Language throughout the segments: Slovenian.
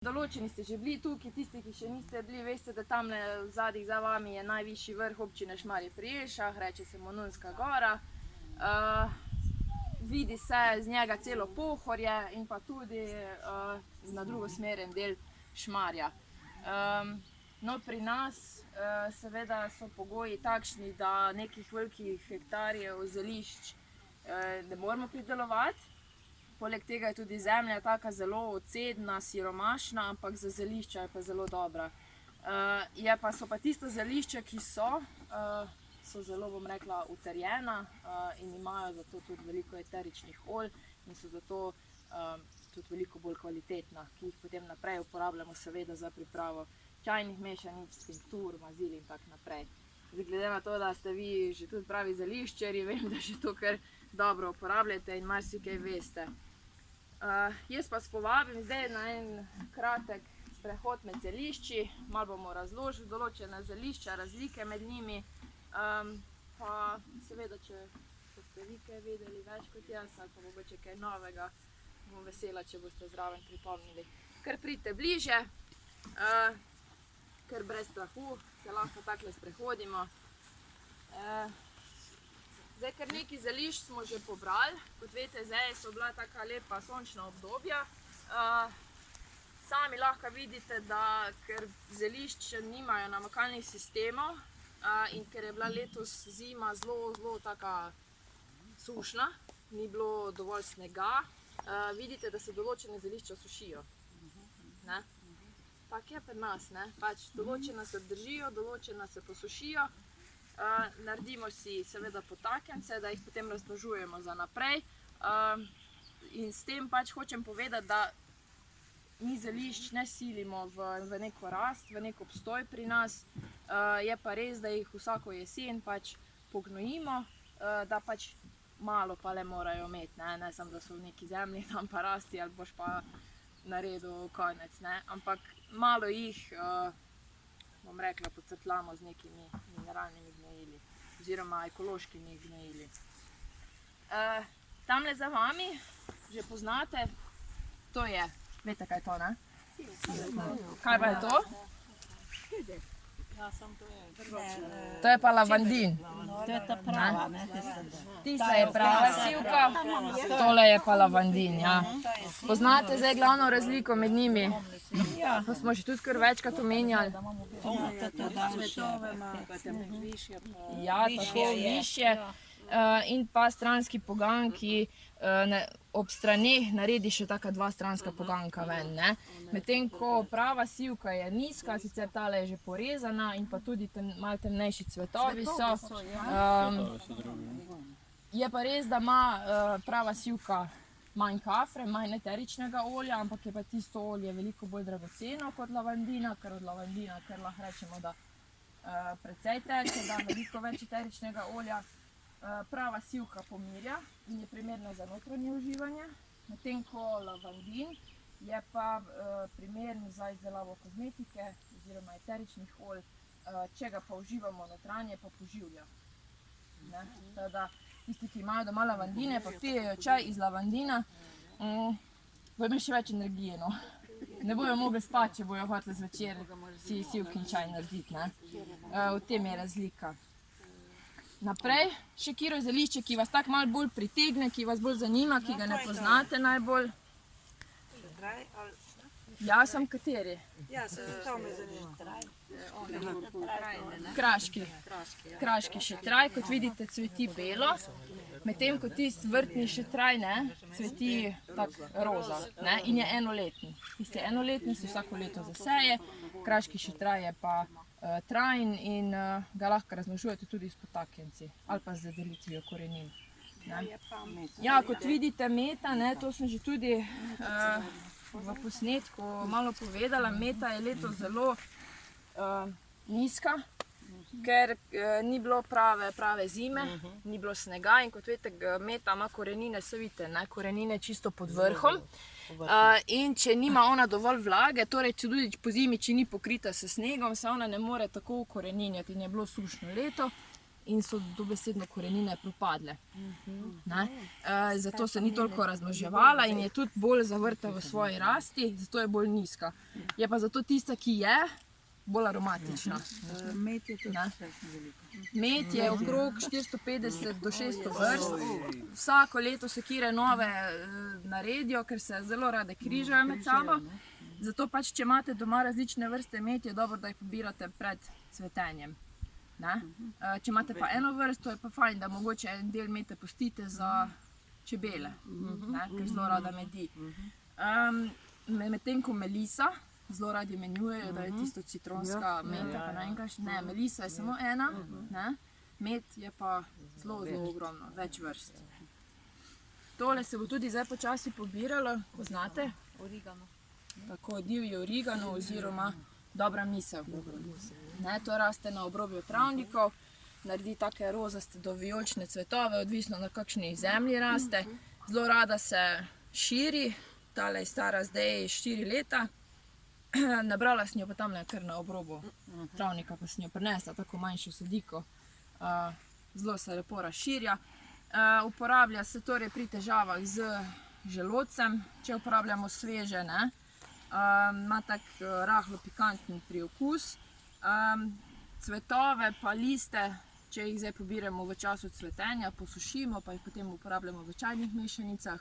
Določeni ste že bili tukaj, tisti, ki še niste bili, veste, da tamle v zadnjih za vami je najvišji vrh občine Šmarje pri Jelšah, reče se Monunska gora. Vidi se z njega celo Pohorje in pa tudi na drugosmeren del Šmarja. No, pri nas seveda so pogoji takšni, da nekih velikih hektarjev zelišč ne moremo pridelovati. Poleg tega je tudi zemlja taka zelo odcedna, siromašna, ampak za zelišča je pa zelo dobra. So pa tista zelišča, ki so zelo, bom rekla, utrjena in imajo zato tudi veliko eteričnih olj in so zato tudi veliko bolj kvalitetna, ki jih potem naprej uporabljamo seveda za pripravo čajnih mešanic, tinktur, mazil in tako naprej. Zdaj, glede na to, da ste vi že tudi pravi zeliščarji, vem, da že to kar dobro uporabljate in marsikaj veste. Jaz pa povabim zdaj na en kratek sprehod med zelišči, malo bomo razložili določene zelišča, razlike med njimi, pa seveda, če boste vi kaj vedeli več kot jaz ali pa mogoče kaj novega, bom vesela, če boste zraven pripomnili. Kar pridite bliže, ker brez strahu se lahko takole sprehodimo. Zdaj, ker nekaj zelišč smo že pobrali, kot veste, zdaj so bila taka lepa sončna obdobja. Sami lahko vidite, da ker zelišč nimajo namakalnih sistemov in ker je bila letos zima zelo taka sušna, ni bilo dovolj snega, vidite, da se določene zelišča sušijo. Tako je pri nas, pač določena se držijo, določena se posušijo. Naredimo si seveda potaknjence, da jih potem razmnožujemo za naprej. In s tem pač hočem povedati, da mi zelišč ne silimo v neko rast, v nek obstoj pri nas. Je pa res, da jih vsako jesen pač pognojimo, da pač malo pa le morajo imeti, ne samo, da so v neki zemlji tam pa rasti ali boš pa naredil konec, ampak malo jih, bom rekla, podcrtlamo z nekimi mineralnimi gnojili oziroma ekološkimi gnojili. Tamle za vami že poznate, to je, veste kaj je to, ne? Kaj pa je to? To je pa lavandin. To je ta prava, ne? Tista je prava sivka, tole je pa lavandin, ja. Poznate zdaj glavno razliko med njimi? To smo že tudi kar večkrat omenjali. Ja, tako višje. In pa stranski pogan, ki ob straneh naredi še taka dva stranska poganka ven. Medtem ko prava sivka je nizka, sicer tale je že porezana in pa tudi malo temnejši cvetovi so. Je pa res, da ima prava sivka manj kafre, manj eteričnega olja, ampak je pa tisto olje veliko bolj dragoceno kot lavandina, ker od lavandina kar lahko rečemo, da precej teče, da veliko več eteričnega olja. Prava sivka pomirja in je primerna za notranje uživanje, medtem ko lavandin je pa primeren za izdelavo kozmetike oziroma eteričnih olj, če ga pa uživamo notranje, pa poživlja. Teda, tisti, ki imajo doma lavandine, pa pijejo čaj iz lavandina, bojo imeli še več energije, no. Ne bojo mogli spati, če bojo hoteli zvečer si sivkin čaj narediti, v tem je razlika. Naprej, še katero zelišče, ki vas tako malo bolj pritegne, ki vas bolj zanima, ki ga ne poznate najbolj. Ja, sem kateri? Kraški šetraj, kot vidite, cveti belo, medtem ko tisti vrtni šetraj cveti tako roza in je enoletni. Tisti enoletni se vsako leto zaseje, kraški šetraj je pa trajen in ga lahko razmnožujete tudi s potaknjenci ali pa z delitvijo korenin. Ja, kot vidite, meta, to sem že tudi v posnetku malo povedala, meta je letos zelo nizka, ker ni bilo prave zime, ni bilo snega in kot veste, meta ima korenine, se vidite, korenine čisto pod vrhom. In če nima ona dovolj vlage, torej tudi po zimi, če ni pokrita s snegom, se ona ne more tako ukoreninjati in je bilo sušno leto in so dobesedno korenine propadle. Zato se ni toliko razmnoževala in je tudi bolj zavrta v svoji rasti, zato je bolj nizka. Je pa zato tista, ki je, bolj aromatična. Med je tudi veliko. Med je okrog 450 do 600 vrst. Vsako leto se kire nove naredijo, ker se zelo rade križajo med sabo. Zato pač, če imate doma različne vrste med, je dobro, da jih pobirate pred cvetenjem. Če imate pa eno vrsto, je pa fajn, da mogoče en del mete pustite za čebele, ker zelo rada medi. Medtem ko melisa, zelo radi menjujejo, da je tisto citronska meta, pa ne vem kaj, ne, melisa je samo ena, med je pa zelo ogromno, več vrst. Tole se bo tudi zdaj počasi pobiralo, poznate? Origano. Tako, divji origano oziroma dobra misel. To raste na obrobju travnikov, naredi take rozaste do vijolične cvetove, odvisno na kakšni zemlji raste. Zelo rada se širi, tale je stara zdaj 4 leta. Nabrala sem jo pa tamle kar na obrobu travnika, pa sem jo prinesla, tako manjšo sadiko. Zelo se lepo razširja. Uporablja se torej pri težavah z želodcem, če uporabljamo sveže, ima tak rahlo pikanten priokus. Cvetove pa liste, če jih zdaj pobiramo v času cvetenja, posušimo, pa jih potem uporabljamo v čajnih mešanicah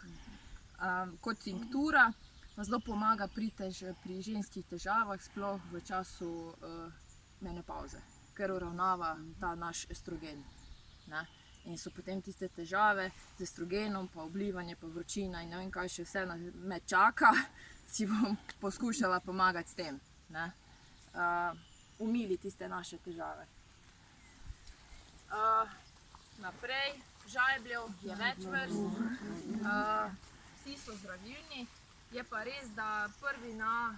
kot tinktura. Pa zelo pomaga pri ženskih težavah, sploh v času menopavze, ker uravnava ta naš estrogen. In so potem tiste težave z estrogenom, pa oblivanje, pa vročina in ne vem kaj še vse me čaka, si bom poskušala pomagati s tem. Umili tiste naše težave. Naprej, žajbljev je več vrst, vsi so zdravilni, je pa res, da prvi na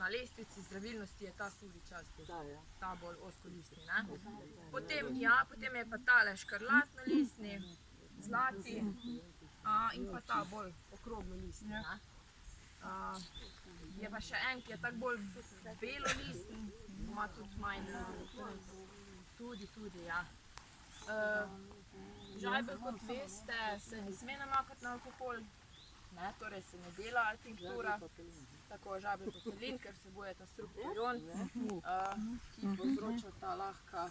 lestvici zdravilnosti je ta suhi časti, ta bolj ozkolistni. Potem je pa tale škrlatnolistni, zlati in pa ta bolj okrogolistni. Je pa še en, ki je tako bolj belolistni, ima tudi manj, tudi, ja. Žajbelj, kot veste, se ne sme namakati na alkohol, torej se ne dela tinktura, tako žajbelj popelin, ker vsebuje ta struptiron, ki povzroča ta lahka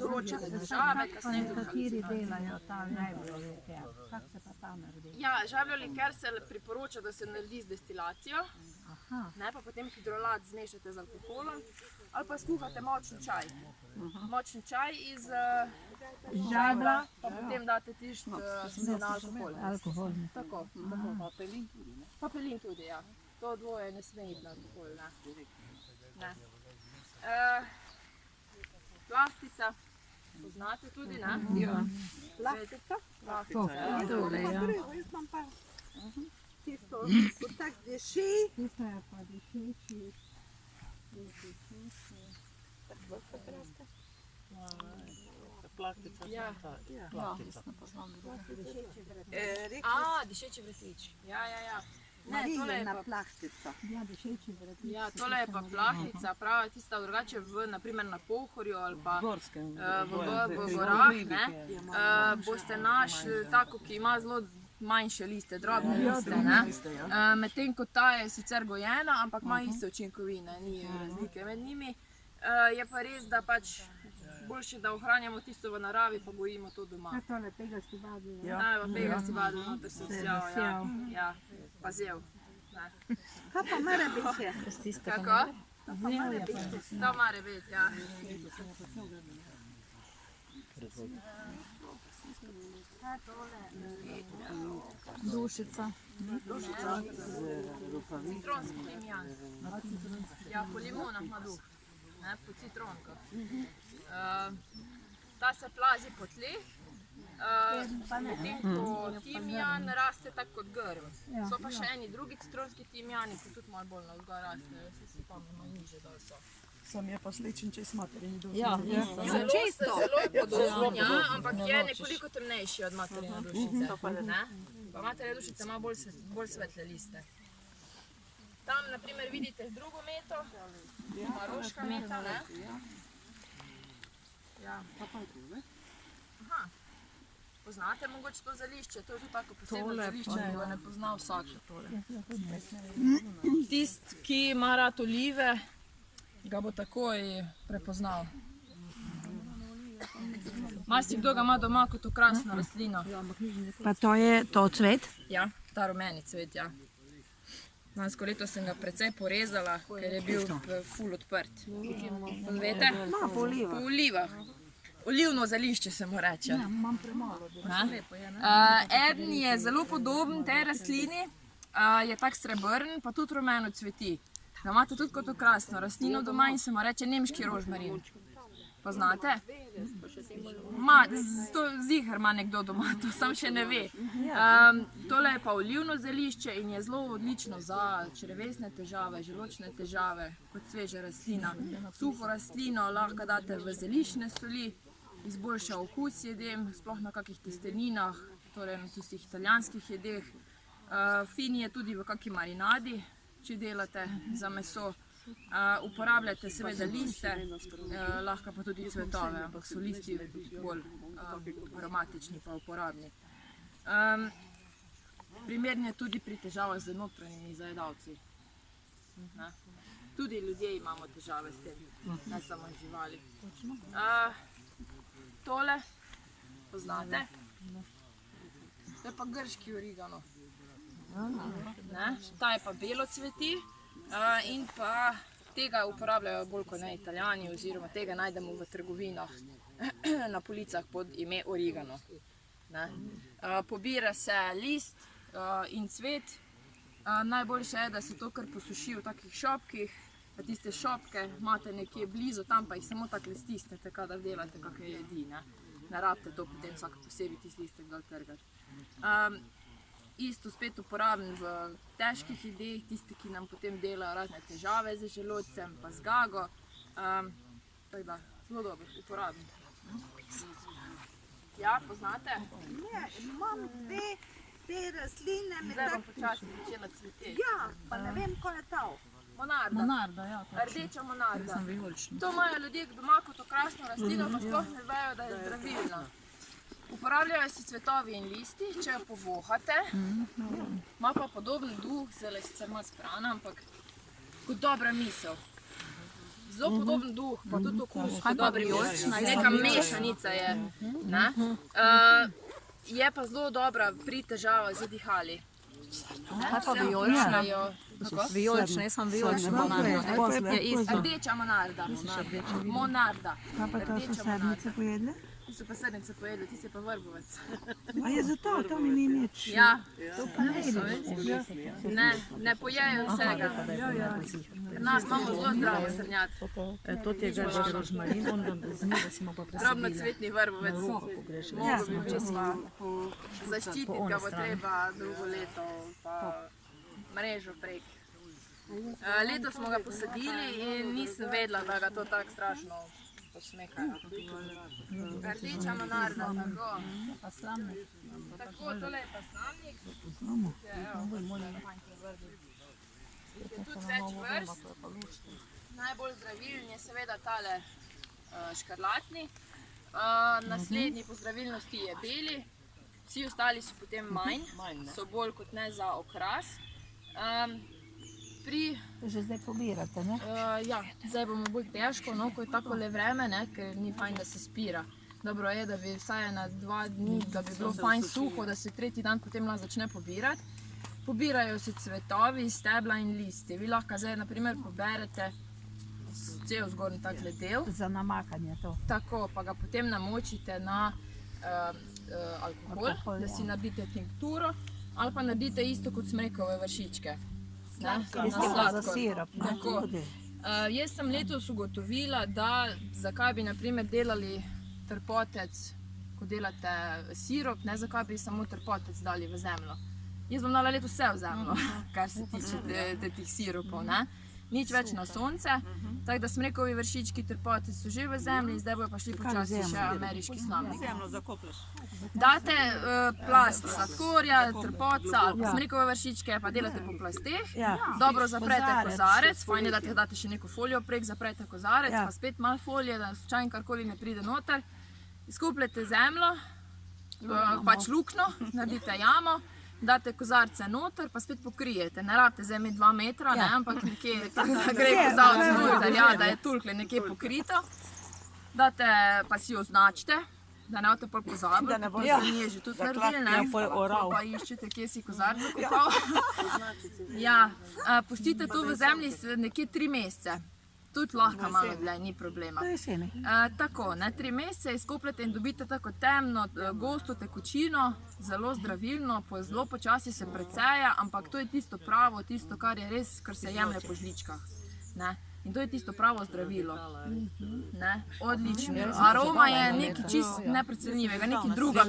določene težave. Kateri delajo ta žajbljev liker? Kako se pa ta naredi? Ja, žajbljev liker se priporoča, da se naredi z destilacijo, pa potem hidrolat zmešate z alkoholom ali pa skuhate močen čaj. Močen čaj iz žajblja, pa potem date tišt na alkohol. Tako. Papelin tudi, ja. To dvoje ne sme iti na alkohol, ne. Plahtica, poznate tudi, ne? Ja. Plahtica? Jaz imam pa tisto, ko tak diši. Tisto je pa dišeči. Plahtica. Ja. Dišeči vrtič. Ja. Ne, tole je pa plahtica. Ja, dišeči vrtič. Ja, tole je pa plahtica, prava tista drugače naprimer na Pohorju ali pa v gorah, boste našli tako, ki ima zelo manjše liste, drobne liste. Medtem ko ta je sicer gojena, ampak ima iste učinkovine, ni razlike med njimi. Je pa res, da pač boljše, da ohranjamo tisto v naravi, pa gojimo to doma. Tole pegasti badil. Pegasti badil, noter se vsjal, ja, pa zel. Kaj pa mora biti? Kako? To mora biti, ja. Dušica. Citronski timijan. Ja, po limonah ima duh, po citronkah. Ta se plazi po tleh, medtem ko timijan raste tako kot grm. So pa še eni drugi citronski timijani, ki tudi malo bolj navzgor rastejo, se si spomnimo niže dol so. Sam je pa sličen čez materini dušice. Ja, zelo podoben, ampak je nekoliko temnejši od materine dušice. Pa materina dušica ima bolj svetle liste. Tam, na primer, vidite drugo meto, maroška meta, Ja. Aha. Poznate mogoče to zelišče? To je tudi tako posebno zelišče, ki ga ne pozna vsak. Tisti, ki ima rad olive, ga bo takoj prepoznal. Marsikdo ga ima doma kot okrasno rastlino. Pa to je to cvet? Ja, ta rumeni cvet, ja. Lansko leto sem ga precej porezala, ker je bil ful odprt. Veste? Ma, po olivah. Po olivah. Olivno zelišče se mu reče. Imam premalo, Eden je zelo podoben tej rastlini, je tak srebrn, pa tudi rumeno cveti. Ga imate tudi kot okrasno rastlino doma in se mu reče nemški rožmarin. Poznate? Ziher ima nekdo doma, to sam še ne ve. Tole je pa olivno zelišče in je zelo odlično za črevesne težave, želodčne težave, kot sveža rastlina. Suho rastlino lahko date v zeliščne soli, izboljša okus jedem, sploh na kakih testeninah, torej na tistih italijanskih jedeh. Fin je tudi v kakšni marinadi, če delate za meso. Uporabljate seveda liste, lahko pa tudi cvetove, ampak so listi bolj aromatični pa uporabni. Primeren je tudi pri težavah z notranjimi zajedavci. Tudi ljudje imamo težave s tem, ne samo živali. Tole poznate? To je pa grški origano. Ta je pa belo cveti. In pa tega uporabljajo bolj kot ne Italijani, oziroma tega najdemo v trgovinah na policah pod ime origano. Pobira se list in cvet. Najboljše je, da se to kar posuši v takih šopkih, pa tiste šopke imate nekje blizu, tam pa jih samo tako stisnete, kadar delate kakšne jedi. Ne rabite to potem vsak posebej tisti listek dol trgati. Isto spet uporabim v težkih jedeh, tisti, ki nam potem delajo razne težave z želodcem, pa z gago. Tako da, zelo dobro uporabim. Ja, poznate? Ne, imam te rastline. Zdaj bom počasi začela cveteti. Ja, pa ne vem, ko je to. Monarda. Monarda, ja. Rdeča monarda. Sem vijolična. To imajo ljudje doma kot okrasno rastlino, pa sploh ne vejo, da je zdravilna. Uporabljajo se cvetovi in listi, če jo povohate. Ima pa podoben duh, zdaj sicer malo sprana, ampak kot dobra misel. Zelo podoben duh, pa tudi okus, kot dobra vijolična. Neka mešanica je. Je pa zelo dobra pri težavah z dihali. Kaj pa vijolična? Vijolična, Jaz sem vijolična monarda. Je isto. Rdeča monarda. Monarda. Pa to so sedmice pojedle? Ti so pa srnice pojedli, ti si pa vrbovec. A je zato, to mi ni nič. Ja, To pa ne vidiš. ne pojejo vsega. Nas imamo zelo zdravo srnjad. To je grški rožmarin, onda z njega si pa presadila. Drobnocvetni vrbovec. Mogo bi bil pa zaščititi ga bo treba drugo leto, pa mrežo prek. Leto smo ga posadili in nisem vedela, da ga to tako strašno posmekajo. Rdeča monarda, tako. Tako, tole je pa slamnik. Je tudi več vrst. Najbolj zdravilen je seveda tale škrlatni. Naslednji po zdravilnosti je beli. Vsi ostali so potem manj, so bolj kot ne za okras. Že zdaj pobirate, ne? Ja, zdaj bomo bolj težko, ko je takole vreme, ker ni fajn, da se spira. Dobro je, da bi vsaj na 2 dni, da bi bilo fajn suho, da se tretji dan potem začne pobirati. Pobirajo se cvetovi, stebla in listi. Vi lahko zdaj naprimer poberete cel zgornji takle del. Za namakanje to. Tako, pa ga potem namočite na alkohol, da si naredite tinkturo, ali pa naredite isto kot smrekove vršičke. Isto pa za sirop. Tako. Jaz sem letos ugotovila, da zakaj bi naprimer delali trpotec, ko delate sirop, ne zakaj bi samo trpotec dali v zemljo. Jaz bom dala letos vse v zemljo, kar se tiče teh siropov. nič več na sonce. Tako da smrekovi vršički, trpote so že v zemlji, zdaj bojo pa šli počasi še ameriški slamnik. Zemljo zakoplješ. Date plast sladkorja, trpotca ali pa smrekove vršičke, pa delate po plasteh. Dobro zaprete kozarec, fajn je, da date še neko folijo prek, zaprete kozarec, pa spet malo folije, da slučajno karkoli ne pride noter. Skupljete zemljo, pač luknjo, naredite jamo, date kozarce noter, pa spet pokrijete. Ne rabite zdaj imeti 2 metra, ampak nekje tako, da gre kozarec noter, da je tulkle nekje pokrito. Date pa si označite, da ne boste pol pozabili, da se mi je že tudi naredili, pa iščete, kje si kozarec zakopal. Pustite to v zemlji nekje 3 mesece. Tudi lahko malo dlje, ni problema. Tako, 3 mesece izkopljete in dobite tako temno, gosto tekočino, zelo zdravilno, zelo počasi se preceja, ampak to je tisto pravo, tisto, kar je res, kar se jemlje po žličkah. In to je tisto pravo zdravilo. Odlično. Aroma je nekaj čist neprecenljivega, nekaj druga,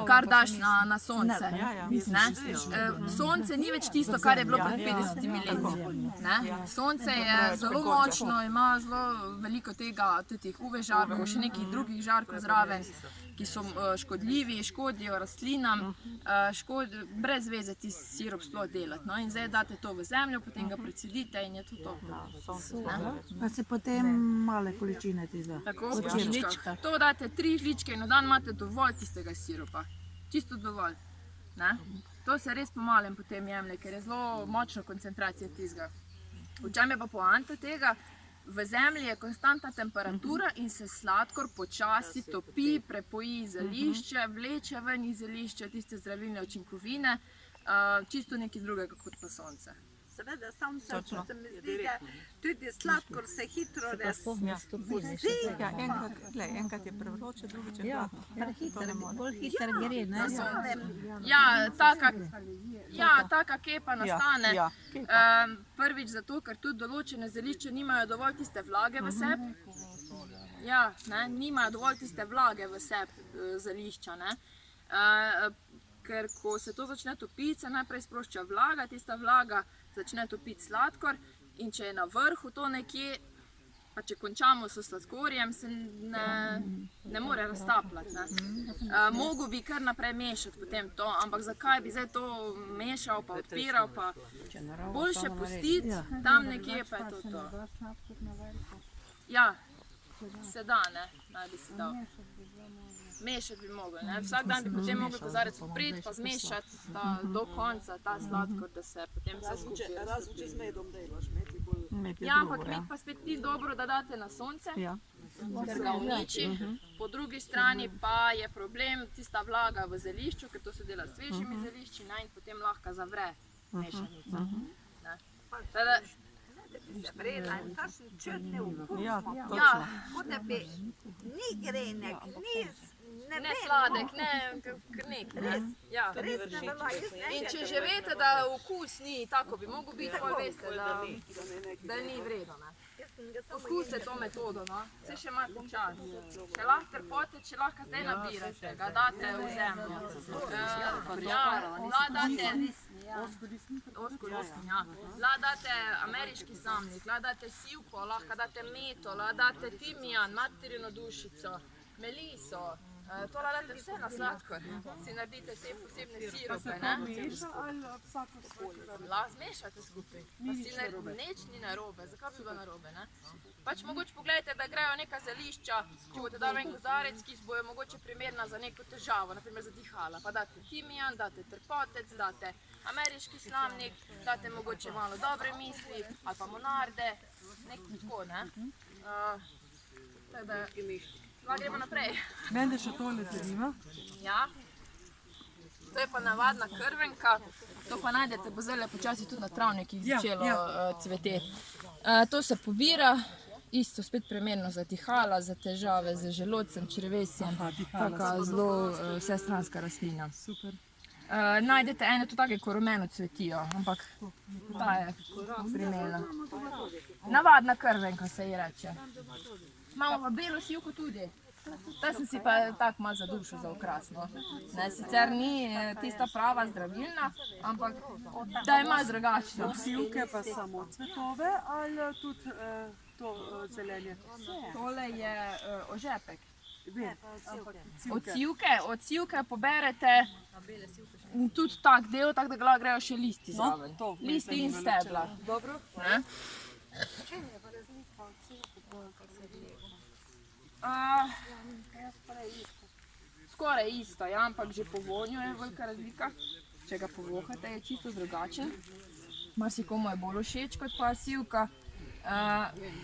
kar daš na sonce. Sonce ni več tisto, kar je bilo pred 50 leti. Sonce je zelo močno, ima zelo veliko tega, teh UV žarkov, še nekih drugih žarkov zraven, ki so škodljivi, škodijo rastlinam, brez veze tisti sirup sploh delati. In zdaj date to v zemljo, potem ga precedite in je to. Pa se potem male količine tega. Tako, po žličkah. To date 3 žličke in na dan imate dovolj tistega sirupa. Čisto dovolj. To se res po malem potem jemlje, ker je zelo močna koncentracija tistega. V čem je pa poanta tega? V zemlji je konstantna temperatura in se sladkor počasi topi, prepoji zelišče, vleče ven iz zelišča tiste zdravilne učinkovine, čisto nekaj drugega kot pa sonce. Seveda, sonce se mi zdi, da tudi sladkor se hitro razpusti. Enkrat je prevroče, drugič je hladno. Bolj hiter gre, ne? Taka kepa nastane. Prvič zato, ker tudi določene zelišče nimajo dovolj tiste vlage v sebi. Nimajo dovolj tiste vlage v sebi zelišča. Ker ko se to začne topiti, se najprej sprošča vlaga, tista vlaga začne topiti sladkor in če je na vrhu to nekje, pa če končamo s sladkorjem, se ne more raztapljati. Mogo bi kar naprej mešati potem to, ampak zakaj bi zdaj to mešal pa odpiral, pa boljše pustiti, tam nekje pa je to. Ja, se da, naj bi se dal. Mešati bi mogli, vsak dan bi potem mogli kozarec odpreti pa zmešati do konca ta sladkor, da se potem vse skupaj raztopi. Razen če z medom delaš, med je bolj... Ampak med pa spet ni dobro, da date na sonce, ker ga uniči. Po drugi strani pa je problem tista vlaga v zelišču, ker to se dela s svežimi zelišči in potem lahko zavre mešanica. Zavrela in takšen črni okus. Kot da bi ni grenek, ne sladek, ne krnek. res ne vela. In če že veste, da okus ni tako bi mogel biti, pa veste, da ni vredno. Poskusite to metodo, vse še imate čas. Če lahko trpote, če lahko zdaj nabirate, ga date v zemljo. Lahko date ameriški slamnik, lahko date sivko, lahko date meto, lahko date timijan, materino dušico, meliso. To lahko date vse na sladkor, si naredite te posebne sirupe. Lahko zmešate skupaj, pa si nič ni narobe, zakaj bi bilo narobe? Pač mogoče pogledajte, da grejo neka zelišča, če boste dali en kozarec, ki bojo mogoče primerna za neko težavo, naprimer za dihala, pa date timijan, date trpotec, date ameriški slamnik, date mogoče malo dobre misli, ali pa monarde, nekaj tako, Tako da, lahko gremo naprej. Mene še tole zanima. To je pa navadna krvenka, to pa najdete, bo zdaj počasi tudi na travnikih začelo cveteti. To se pobira, isto spet primerno za dihala, za težave z želodcem, črevesjem, taka zelo vsestranska rastlina. Najdete ene tudi take, ko rumeno cvetijo, ampak ta je primerna. Navadna krvenka se ji reče. Imamo pa belo sivko tudi. Ta sem si pa tako malo za dušo za okras. No. Ne, sicer ni tista prava zdravilna, ampak da je malo drugačna. Sivke pa samo cvetove ali tudi to zelenje? Tole je ožepek. Vem, ampak Od sivke poberete tudi tak del, tako da lahko grejo še listi zraven. to me Listi in zanima, stebla. Dobro. Ne? Skoraj isto, ja, ampak že po vonju je velika razlika. Če ga povohate, je čisto drugačen. Marsikomu je bolj všeč kot pa sivka.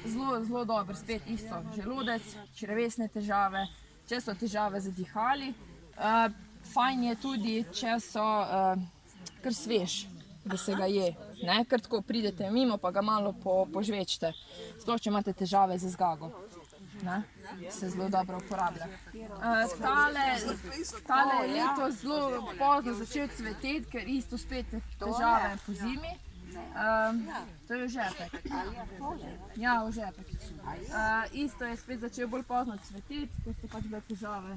Zelo dober, spet isto. Želodec, črevesne težave, če so težave z dihali. Fajn je tudi, če so kar svež, da se ga je. Ne? Ker tako pridete mimo, pa ga malo požvečite. Sploh, če imate težave z zgago. Ne? Se zelo dobro uporablja. Tale je letos zelo pozno začel cveteti, ker isto spet težave po zimi. To je ožepek. Ja, ožepek. Isto je spet začel bolj pozno cveteti, ker so pač bile težave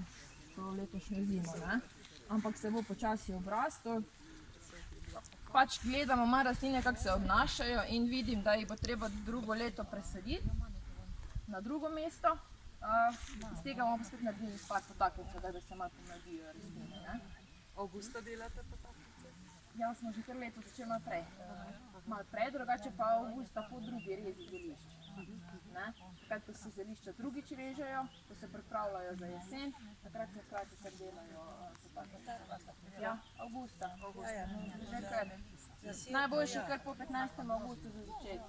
to letošnjo zimo. Ne? Ampak se bo počasi obrastel. Pač gledamo malo rastline, kako se obnašajo in vidim, da jih bo treba drugo leto presaditi na drugo mesto. Z tega bomo pa spet naredili par potaknice, da se malo pomladijo rastline. Ne? Avgusta delate pa tako? Ja, smo že kar leto začeli malo prej. Malo prej, drugače pa avgusta po drugi rezi zelišč. Takrat, ko se zelišča drugič režejo, ko se pripravljajo za jesen, takrat se hkrati kar delajo potaknice. Ja, avgusta. Že kar. Najboljše kar po 15. avgustu za začetek.